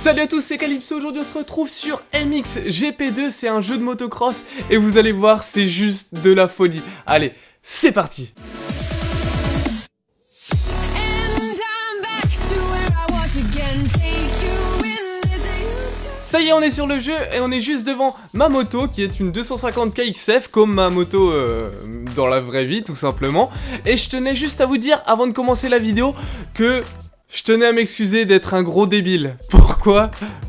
Salut à tous, c'est Calypso. Aujourd'hui on se retrouve sur MX GP2, c'est un jeu de motocross et vous allez voir, c'est juste de la folie. Allez, c'est parti. Ça y est, on est sur le jeu et on est juste devant ma moto qui est une 250 KXF comme ma moto dans la vraie vie tout simplement. Et je tenais juste à vous dire avant de commencer la vidéo que je tenais à m'excuser d'être un gros débile.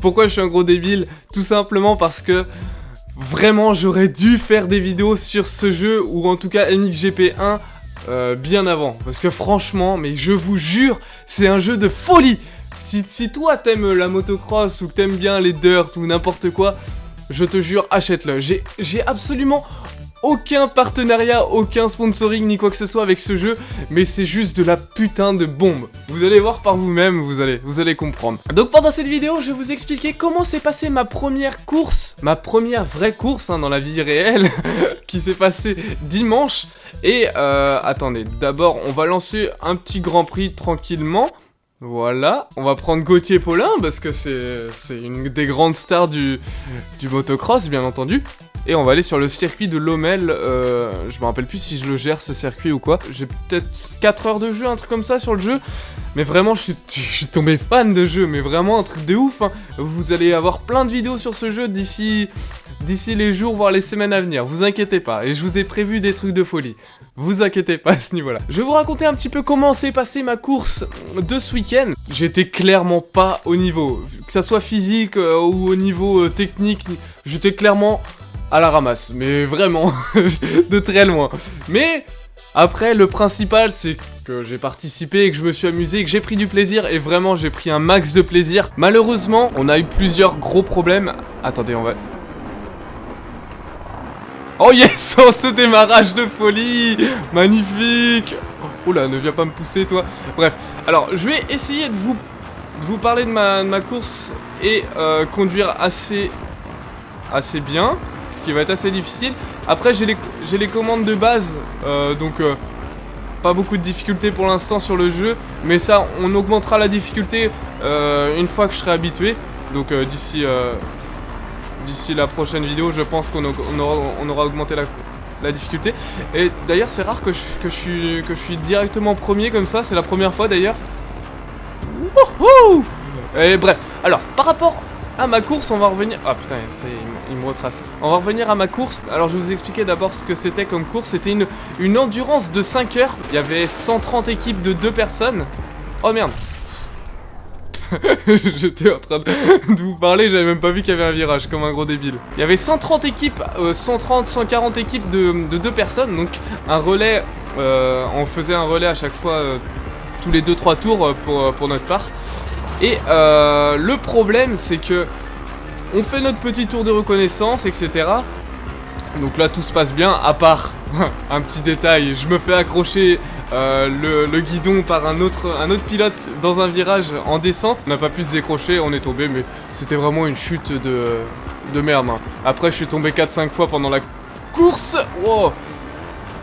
Pourquoi je suis un gros débile? Tout simplement parce que vraiment j'aurais dû faire des vidéos sur ce jeu ou en tout cas MXGP1 bien avant. Parce que franchement, mais je vous jure, c'est un jeu de folie. Si toi t'aimes la motocross ou que t'aimes bien les dirt ou n'importe quoi, je te jure, achète-le. J'ai absolument aucun partenariat, aucun sponsoring ni quoi que ce soit avec ce jeu, mais c'est juste de la putain de bombe. Vous allez voir par vous-même, vous allez comprendre. Donc pendant cette vidéo, je vais vous expliquer comment s'est passée ma première course, ma première vraie course dans la vie réelle, qui s'est passée dimanche. Et attendez, d'abord on va lancer un petit Grand Prix tranquillement. Voilà, on va prendre Gauthier Paulin parce que c'est une des grandes stars du motocross bien entendu. Et on va aller sur le circuit de Lommel, je me rappelle plus si je le gère ce circuit ou quoi. J'ai peut-être 4 heures de jeu, un truc comme ça sur le jeu. Mais vraiment je suis tombé fan de jeu, mais vraiment un truc de ouf hein. Vous allez avoir plein de vidéos sur ce jeu d'ici les jours voire les semaines à venir, vous inquiétez pas. Et je vous ai prévu des trucs de folie, vous inquiétez pas à ce niveau là. Je vais vous raconter un petit peu comment s'est passée ma course de ce week-end. J'étais clairement pas au niveau, que ça soit physique ou au niveau technique, j'étais clairement à la ramasse, mais vraiment de très loin. Mais après le principal c'est que j'ai participé, que je me suis amusé, que j'ai pris du plaisir et vraiment j'ai pris un max de plaisir. Malheureusement on a eu plusieurs gros problèmes. Attendez, on va... Oh yes, oh, ce démarrage de folie, magnifique. Oh là, ne viens pas me pousser toi. Bref, alors je vais essayer de vous parler de ma course et conduire assez bien, ce qui va être assez difficile. Après j'ai les commandes de base, donc pas beaucoup de difficultés pour l'instant sur le jeu, mais ça on augmentera la difficulté une fois que je serai habitué. Donc d'ici la prochaine vidéo, je pense qu'on aura augmenté la difficulté. Et d'ailleurs, c'est rare que je suis directement premier comme ça. C'est la première fois d'ailleurs. Wouhou! Et bref, alors par rapport à ma course, on va revenir... Ah putain, ça y est, il me retrace. On va revenir à ma course. Alors je vais vous expliquer d'abord ce que c'était comme course. C'était une endurance de 5 heures. Il y avait 130 équipes de 2 personnes. Oh merde. J'étais en train de vous parler, j'avais même pas vu qu'il y avait un virage, comme un gros débile. Il y avait 130 équipes, 140 équipes de 2 personnes, donc un relais, on faisait un relais à chaque fois, tous les 2-3 tours pour notre part. Et le problème c'est que on fait notre petit tour de reconnaissance, etc. Donc là tout se passe bien, à part un petit détail, je me fais accrocher le guidon par un autre pilote dans un virage en descente. On n'a pas pu se décrocher, on est tombé, mais c'était vraiment une chute de merde hein. Après je suis tombé 4-5 fois pendant la course. Wow.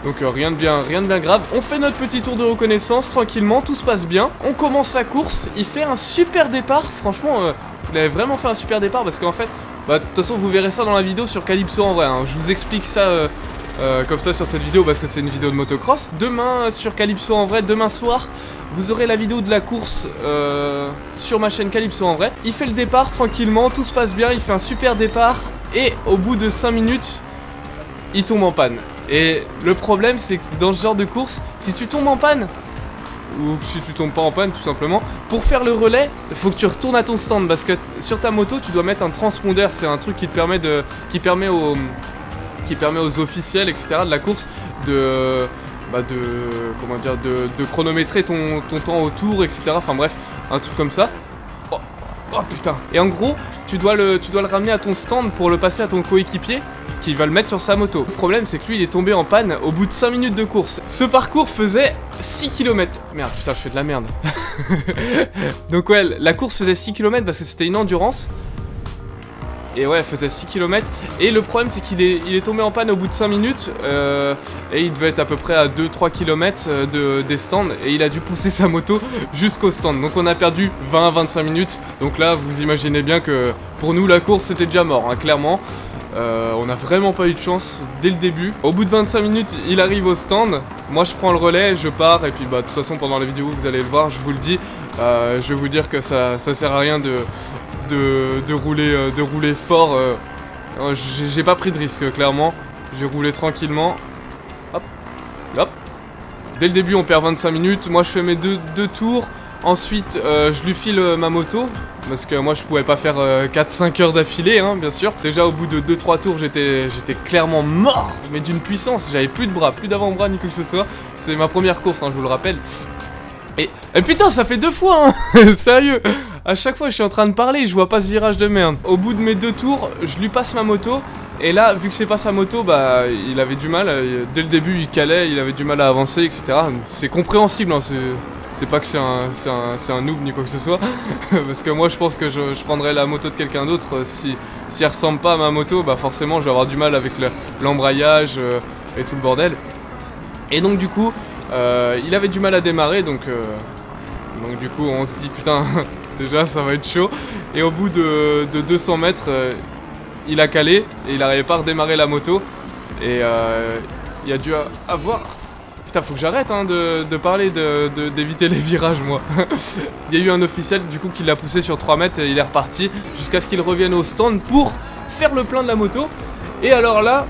Donc rien de bien grave. On fait notre petit tour de reconnaissance tranquillement, tout se passe bien. On commence la course, il fait un super départ. Franchement, il avait vraiment fait un super départ parce qu'en fait, bah de toute façon vous verrez ça dans la vidéo sur Calypso en vrai hein. Je vous explique ça comme ça sur cette vidéo parce que c'est une vidéo de motocross. Demain sur Calypso en vrai, demain soir, vous aurez la vidéo de la course sur ma chaîne Calypso en vrai. Il fait le départ tranquillement, tout se passe bien, il fait un super départ. Et au bout de 5 minutes, il tombe en panne. Et le problème c'est que dans ce genre de course, si tu tombes en panne, ou si tu tombes pas en panne tout simplement, pour faire le relais, il faut que tu retournes à ton stand parce que sur ta moto tu dois mettre un transpondeur. C'est un truc qui permet aux officiels etc de la course de chronométrer ton temps au tour etc. Enfin bref, un truc comme ça. Oh putain. Et en gros tu dois le ramener à ton stand pour le passer à ton coéquipier qui va le mettre sur sa moto. Le problème c'est que lui il est tombé en panne au bout de 5 minutes de course. Ce parcours faisait 6 km. Merde putain, je fais de la merde. Donc ouais, la course faisait 6 km parce que c'était une endurance. Et ouais, elle faisait 6 km. Et le problème, c'est qu'il est tombé en panne au bout de 5 minutes. Et il devait être à peu près à 2-3 km des stands. Et il a dû pousser sa moto jusqu'au stand. Donc on a perdu 20-25 minutes. Donc là, vous imaginez bien que pour nous, la course, c'était déjà mort, hein, clairement. On n'a vraiment pas eu de chance dès le début. Au bout de 25 minutes, il arrive au stand. Moi, je prends le relais, je pars. Et puis, bah, de toute façon, pendant la vidéo, vous allez le voir, je vous le dis. Je vais vous dire que ça sert à rien de rouler fort. J'ai pas pris de risque, clairement. J'ai roulé tranquillement. Hop, hop. Dès le début, on perd 25 minutes. Moi, je fais mes deux tours. Ensuite, je lui file ma moto. Parce que moi, je pouvais pas faire 4-5 heures d'affilée, hein, bien sûr. Déjà, au bout de 2-3 tours, j'étais clairement mort. Mais d'une puissance. J'avais plus de bras, plus d'avant-bras, ni quoi que ce soit. C'est ma première course, hein, je vous le rappelle. Et putain, ça fait 2 fois, hein. Sérieux. À chaque fois, je suis en train de parler, je vois pas ce virage de merde. Au bout de mes 2 tours, je lui passe ma moto. Et là, vu que c'est pas sa moto, bah, il avait du mal. Dès le début, il calait, il avait du mal à avancer, etc. C'est compréhensible, hein, c'est pas que c'est un noob ni quoi que ce soit. Parce que moi, je pense que je prendrais la moto de quelqu'un d'autre. Si elle ressemble pas à ma moto, bah forcément, je vais avoir du mal avec l'embrayage et tout le bordel. Et donc, du coup, il avait du mal à démarrer, donc du coup, on se dit, putain... Déjà, ça va être chaud. Et au bout de 200 mètres, il a calé et il n'arrivait pas à redémarrer la moto. Et il a dû avoir... Putain, faut que j'arrête hein, de parler d'éviter les virages, moi. Il y a eu un officiel, du coup, qui l'a poussé sur 3 mètres et il est reparti jusqu'à ce qu'il revienne au stand pour faire le plein de la moto. Et alors là...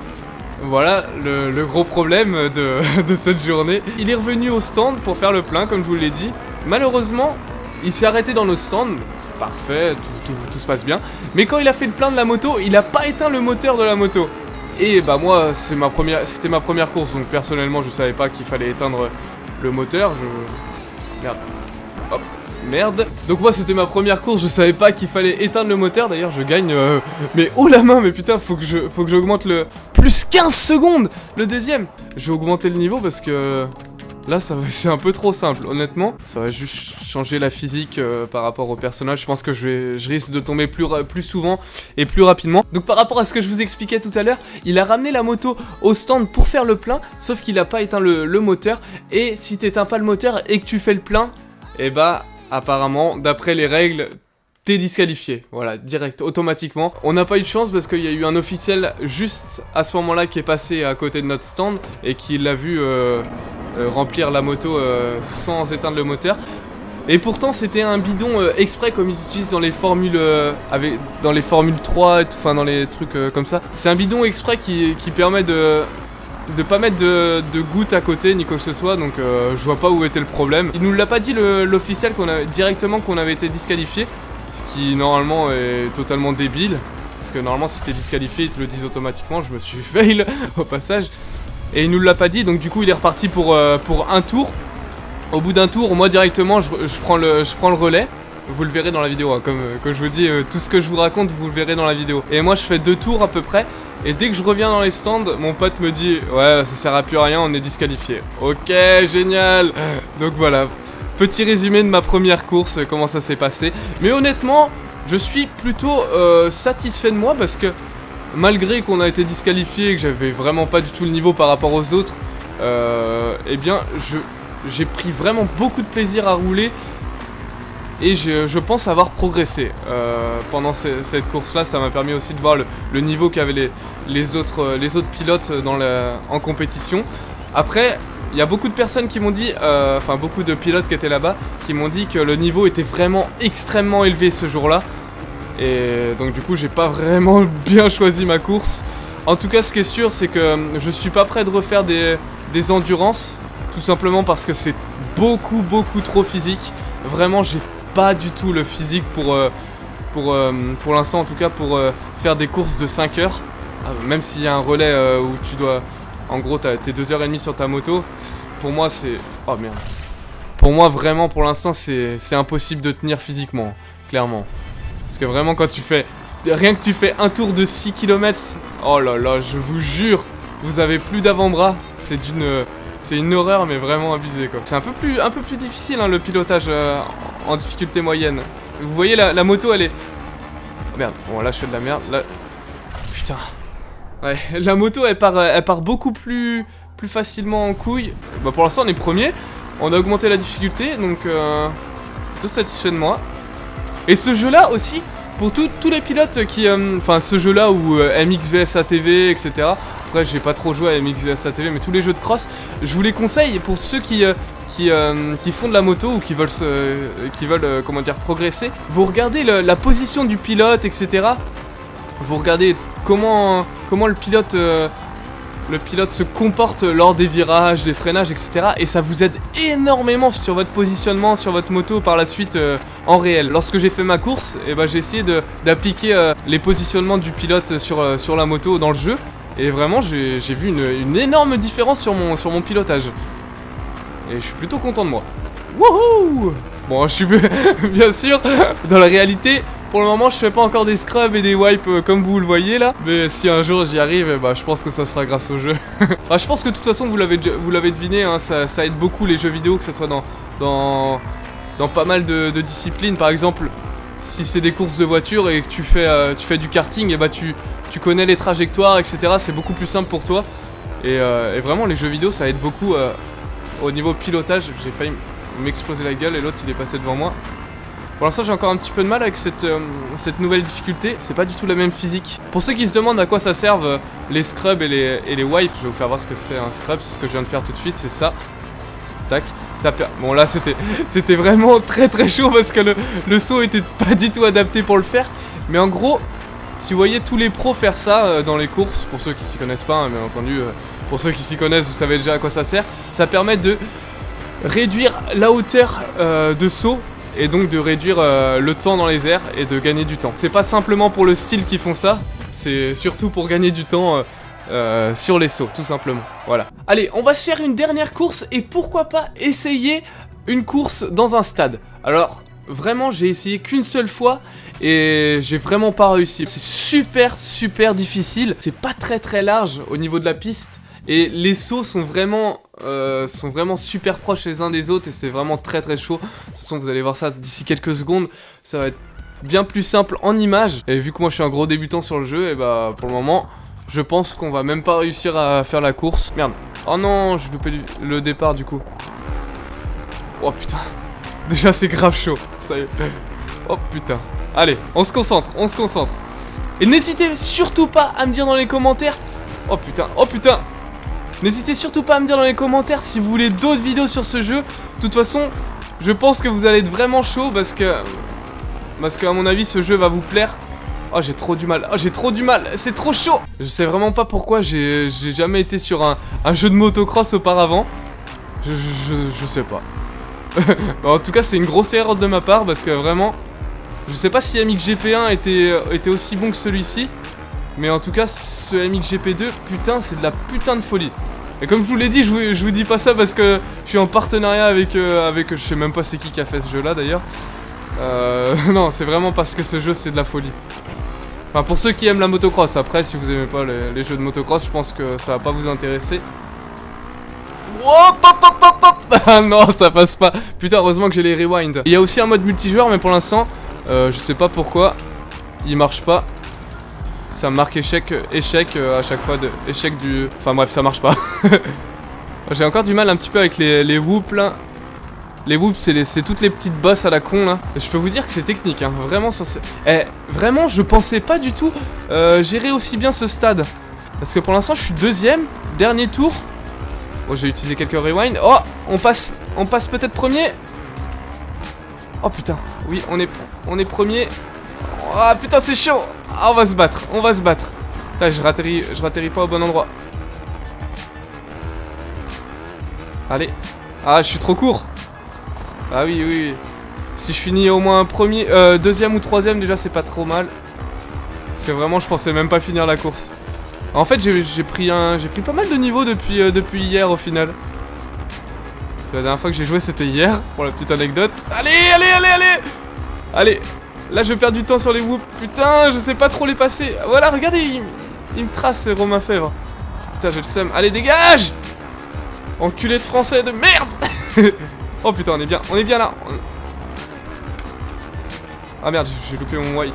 Voilà le gros problème de cette journée. Il est revenu au stand pour faire le plein, comme je vous l'ai dit. Malheureusement... Il s'est arrêté dans le stand, parfait, tout se passe bien. Mais quand il a fait le plein de la moto, il a pas éteint le moteur de la moto. Et bah moi, c'était ma première course, donc personnellement je savais pas qu'il fallait éteindre le moteur. Merde. Hop, merde. Donc moi c'était ma première course, je savais pas qu'il fallait éteindre le moteur. D'ailleurs je gagne, mais oh la main, mais putain, faut que j'augmente le... Plus 15 secondes, le deuxième. Je vais augmenter le niveau parce que... Là, c'est un peu trop simple, honnêtement. Ça va juste changer la physique par rapport au personnage. Je pense que je risque de tomber plus souvent et plus rapidement. Donc par rapport à ce que je vous expliquais tout à l'heure, il a ramené la moto au stand pour faire le plein, sauf qu'il n'a pas éteint le moteur. Et si t'éteins pas le moteur et que tu fais le plein, et bah apparemment, d'après les règles... T'es disqualifié, voilà, direct, automatiquement. On n'a pas eu de chance parce qu'il y a eu un officiel juste à ce moment-là qui est passé à côté de notre stand et qui l'a vu remplir la moto sans éteindre le moteur. Et pourtant c'était un bidon exprès comme ils utilisent dans les formules dans les formules 3 et tout, enfin dans les trucs comme ça. C'est un bidon exprès qui permet de pas mettre de gouttes à côté ni quoi que ce soit, donc je vois pas où était le problème. Il nous l'a pas dit l'officiel directement qu'on avait été disqualifié. Ce qui normalement est totalement débile. Parce que normalement si t'es disqualifié ils te le disent automatiquement. Je me suis fail au passage. Et il nous l'a pas dit, donc du coup il est reparti pour un tour. Au bout d'un tour, moi directement je prends le relais. Vous le verrez dans la vidéo, hein. Comme je vous dis, tout ce que je vous raconte vous le verrez dans la vidéo. Et moi je fais 2 tours à peu près. Et dès que je reviens dans les stands, mon pote me dit ouais ça sert à plus rien, on est disqualifié. Ok, génial. Donc voilà. Petit résumé de ma première course, comment ça s'est passé. Mais honnêtement, je suis plutôt satisfait de moi parce que malgré qu'on a été disqualifié et que j'avais vraiment pas du tout le niveau par rapport aux autres, eh bien j'ai pris vraiment beaucoup de plaisir à rouler et je pense avoir progressé pendant cette course-là. Ça m'a permis aussi de voir le niveau qu'avaient les autres pilotes en compétition. Après... Il y a beaucoup de personnes qui m'ont dit, enfin beaucoup de pilotes qui étaient là-bas, qui m'ont dit que le niveau était vraiment extrêmement élevé ce jour-là. Et donc du coup j'ai pas vraiment bien choisi ma course. En tout cas ce qui est sûr c'est que je suis pas prêt de refaire des endurances. Tout simplement parce que c'est beaucoup trop physique. Vraiment j'ai pas du tout le physique pour l'instant en tout cas pour faire des courses de 5 heures. Même s'il y a un relais où tu dois... En gros, t'es 2h30 sur ta moto. Pour moi, c'est... Oh merde. Pour moi, vraiment, pour l'instant, c'est impossible de tenir physiquement. Clairement. Parce que vraiment, quand tu fais... Rien que tu fais un tour de 6 km... Oh là là, je vous jure, vous avez plus d'avant-bras. C'est une horreur, mais vraiment abusée, quoi. C'est un peu plus difficile, hein, le pilotage en difficulté moyenne. Vous voyez, la moto, elle est... Oh merde, bon là je fais de la merde, là... Putain. Ouais, la moto elle part beaucoup plus facilement en couille. Bah pour l'instant on est premier. On a augmenté la difficulté, donc plutôt satisfait de moi. Et ce jeu là aussi, pour tous les pilotes qui... Enfin ce jeu là où MX vs ATV, etc. Après j'ai pas trop joué à MX vs ATV, mais tous les jeux de cross, je vous les conseille pour ceux qui font de la moto ou qui veulent comment dire, progresser. Vous regardez la position du pilote, etc. Vous regardez comment le pilote se comporte lors des virages, des freinages, etc. Et ça vous aide énormément sur votre positionnement, sur votre moto par la suite en réel. Lorsque j'ai fait ma course, eh ben, j'ai essayé d'appliquer les positionnements du pilote sur la moto dans le jeu. Et vraiment, j'ai vu une énorme différence sur mon pilotage. Et je suis plutôt content de moi. Wouhou! Bon, je suis bien sûr, dans la réalité, pour le moment, je fais pas encore des scrubs et des wipes comme vous le voyez là. Mais si un jour j'y arrive, bah, je pense que ça sera grâce au jeu. Enfin, je pense que de toute façon, vous l'avez deviné, hein, ça aide beaucoup les jeux vidéo, que ce soit dans pas mal de disciplines. Par exemple, si c'est des courses de voiture et que tu fais du karting, et bah tu connais les trajectoires, etc. C'est beaucoup plus simple pour toi. Et vraiment, les jeux vidéo, ça aide beaucoup au niveau pilotage. J'ai failli m'exploser la gueule et l'autre il est passé devant moi. Pour l'instant j'ai encore un petit peu de mal avec cette nouvelle difficulté. C'est pas du tout la même physique. Pour ceux qui se demandent à quoi ça servent les scrubs et les wipes, je vais vous faire voir ce que c'est un scrub. C'est ce que je viens de faire tout de suite, c'est ça. Tac, bon là c'était vraiment très chaud parce que le saut était pas du tout adapté pour le faire. Mais en gros, si vous voyez tous les pros faire ça dans les courses, pour ceux qui s'y connaissent pas, hein, bien entendu, pour ceux qui s'y connaissent, vous savez déjà à quoi ça sert. Ça permet de réduire la hauteur de saut et donc de réduire le temps dans les airs et de gagner du temps. C'est pas simplement pour le style qu'ils font ça, c'est surtout pour gagner du temps sur les sauts, tout simplement. Voilà. Allez, on va se faire une dernière course et pourquoi pas essayer une course dans un stade. Alors, vraiment, j'ai essayé qu'une seule fois et j'ai vraiment pas réussi. C'est super difficile. C'est pas très large au niveau de la piste. Et les sauts sont vraiment super proches les uns des autres et c'est vraiment très chaud. De toute façon vous allez voir ça d'ici quelques secondes, ça va être bien plus simple en images. Et vu que moi je suis un gros débutant sur le jeu, et bah pour le moment je pense qu'on va même pas réussir à faire la course. Merde, oh non, j'ai loupé le départ du coup. Oh putain, déjà c'est grave chaud, ça y est. Oh putain, allez, on se concentre. Et n'hésitez surtout pas à me dire dans les commentaires. Oh putain. N'hésitez surtout pas à me dire dans les commentaires si vous voulez d'autres vidéos sur ce jeu. De toute façon, je pense que vous allez être vraiment chaud parce que à mon avis ce jeu va vous plaire. Oh j'ai trop du mal, c'est trop chaud. Je sais vraiment pas pourquoi j'ai jamais été sur un jeu de motocross auparavant. Je sais pas. En tout cas c'est une grosse erreur de ma part parce que vraiment, je sais pas si MXGP1 était aussi bon que celui-ci. Mais en tout cas, ce MXGP2, putain, c'est de la putain de folie. Et comme je vous l'ai dit, je vous dis pas ça parce que je suis en partenariat avec je sais même pas c'est qui a fait ce jeu là d'ailleurs. Non, c'est vraiment parce que ce jeu c'est de la folie. Enfin, pour ceux qui aiment la motocross, après, si vous aimez pas les jeux de motocross, je pense que ça va pas vous intéresser. Hop. Ah non, ça passe pas. Putain, heureusement que j'ai les rewind. Il y a aussi un mode multijoueur, mais pour l'instant, je sais pas pourquoi, il marche pas. Ça me marque échec à chaque fois de échec du... Enfin bref, ça marche pas. J'ai encore du mal un petit peu avec les whoops là. Les whoops c'est toutes les petites bosses à la con là. Et je peux vous dire que c'est technique hein, vraiment sur ce... vraiment je pensais pas du tout gérer aussi bien ce stade. Parce que pour l'instant je suis deuxième, dernier tour. Bon j'ai utilisé quelques rewinds. Oh, on passe peut-être premier. Oh putain, oui on est premier. Oh putain c'est chaud. Ah, on va se battre. Putain, je ratterris pas au bon endroit. Allez. Ah, je suis trop court. Ah oui. Si je finis au moins premier, deuxième ou troisième, déjà c'est pas trop mal. Parce que vraiment, je pensais même pas finir la course. En fait, j'ai pris pas mal de niveaux depuis hier au final. La dernière fois que j'ai joué, c'était hier, pour la petite anecdote. Allez. Là je perds du temps sur les whoops, putain je sais pas trop les passer. Voilà regardez, il me trace Romain Fèvre. Putain j'ai le seum, allez dégage. Enculé de français de merde. Oh putain on est bien là. Ah merde j'ai loupé mon white.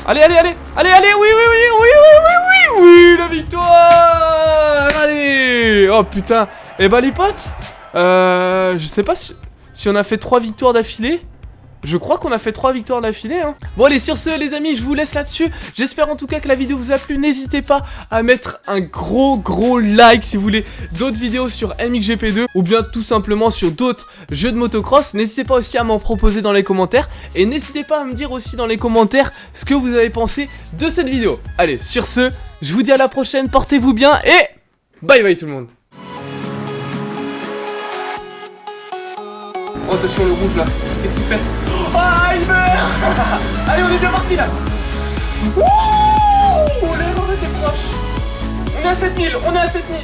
Allez, allez, allez. Allez, allez, oui, oui, oui, oui, oui, oui, oui, oui, la victoire. Allez. Oh putain. Eh bah les potes, je sais pas si on a fait 3 victoires d'affilée. Je crois qu'on a fait 3 victoires d'affilée hein. Bon allez, sur ce les amis, je vous laisse là-dessus. J'espère en tout cas que la vidéo vous a plu. N'hésitez pas à mettre un gros like si vous voulez d'autres vidéos sur MXGP2 ou bien tout simplement sur d'autres jeux de motocross. N'hésitez pas aussi à m'en proposer dans les commentaires. Et n'hésitez pas à me dire aussi dans les commentaires ce que vous avez pensé de cette vidéo. Allez, sur ce, je vous dis à la prochaine, portez-vous bien et bye bye tout le monde. Oh attention le rouge là, qu'est-ce qu'il fait? Ah il meurt. Allez on est bien parti là. Ouh, on était proche. On est à 7000, on est à 7000.